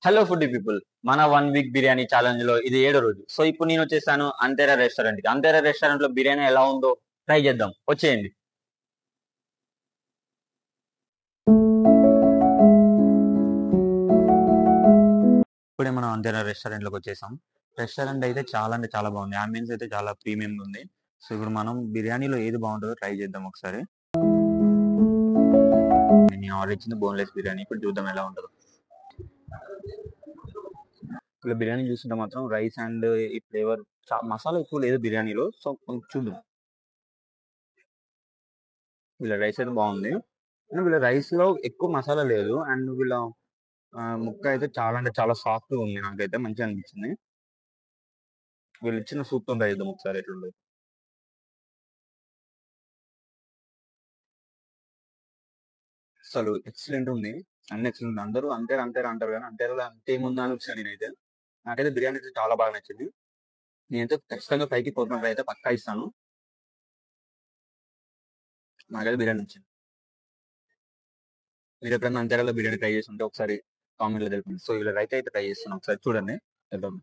Hello food people. మన 1 week biryani challenge లో ఇది 7వ రోజు. సో ఇప్పుడు నేను వచ్చేసాను అంతేరా రెస్టారెంట్ కి. అంతేరా రెస్టారెంట్ లో బిర్యానీ ఎలా ఉందో ట్రై చేద్దాం. వచ్చేయండి. ఇప్పుడే మనం అంతేరా రెస్టారెంట్ లోకి వచ్చేసాం. రెస్టారెంట్ అయితే చాలా అంటే చాలా బాగుంది. అంబియన్స్ అయితే చాలా ప్రీమియం ఉంది. సో ఇప్పుడు మనం బిర్యానీలో ఏది బాగుంటుందో ట్రై చేద్దాం ఒకసారి. నేను ఆర్డర్ ఇచ్చింది బోన్లెస్ బిర్యానీ. ఇప్పుడు చూద్దాం ఎలా ఉంటుందో. ఇలా బిర్యానీ చూస్తుంటే మాత్రం రైస్ అండ్ ఈ ఫ్లేవర్ మసాలా ఎక్కువ లేదు బిర్యానీలో. సో కొంచెం చూద్దాం. వీళ్ళ రైస్ అయితే బాగుంది. అండ్ వీళ్ళ రైస్ లో ఎక్కువ మసాలా లేదు. అండ్ వీళ్ళ ముక్క అయితే చాలా అంటే చాలా సాఫ్ట్ గా ఉంది. నాకైతే మంచిగా అనిపించింది. వీళ్ళు ఇచ్చిన సూప్ తో ట్రై చేద్దాం ఒకసారి ఎట్లుంది. అసలు ఎక్సలెంట్ ఉంది. అన్ని ఎక్సలెంట్. అందరూ అంతేరా అంతేరా అంటారు కానీ అంతేరా అంతే ఏముందా అని వచ్చాను నేనైతే. నాకైతే బిర్యానీ అయితే చాలా బాగా నచ్చింది. నేనైతే ఖచ్చితంగా 5కి 4 అయితే పక్కా ఇస్తాను. నాకైతే బిర్యానీ నచ్చింది. మీరు ఎప్పుడైనా అంతేరాలో బిర్యానీ ట్రై చేసి ఉంటే ఒకసారి కామెంట్ లో తెలిపండి. సో వీళ్ళ రైట్ అయితే ట్రై చేస్తాను. ఒకసారి చూడండి. చేద్దాం.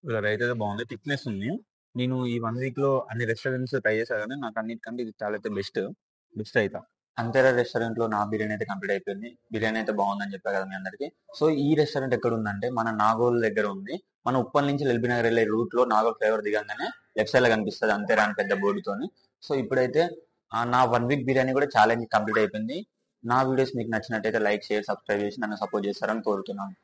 వీళ్ళ రైట్ అయితే బాగుంది. థిక్నెస్ ఉంది. నేను ఈ 1 వీక్ లో అన్ని రెస్టారెంట్స్ ట్రై చేశాను కానీ నాకు అన్నిటికంటే ఇది చాలా అయితే బెస్ట్ అయితే. అంతేరా రెస్టారెంట్ లో నా బిర్యానీ అయితే కంప్లీట్ అయిపోయింది. బిర్యానీ అయితే బాగుందని చెప్పా కదా మీ అందరికి. సో ఈ రెస్టారెంట్ ఎక్కడ ఉందంటే మన నాగోల్ దగ్గర ఉంది. మన ఉప్పల్ నుంచి ఎల్బీ నగర్ వెళ్ళే రూట్ లో నాగోల్ ఫ్లేవర్ దిగంగానే లెఫ్ట్ సైడ్ లో కనిపిస్తుంది అంతేరా అని పెద్ద బోర్డుతోని. సో ఇప్పుడైతే నా 1 వీక్ బిర్యానీ కూడా ఛాలెంజ్ కంప్లీట్ అయిపోయింది. నా వీడియోస్ మీకు నచ్చినట్టయితే లైక్ షేర్ సబ్స్క్రైబ్ చేసి నన్ను సపోర్ట్ చేస్తారని కోరుతున్నాను.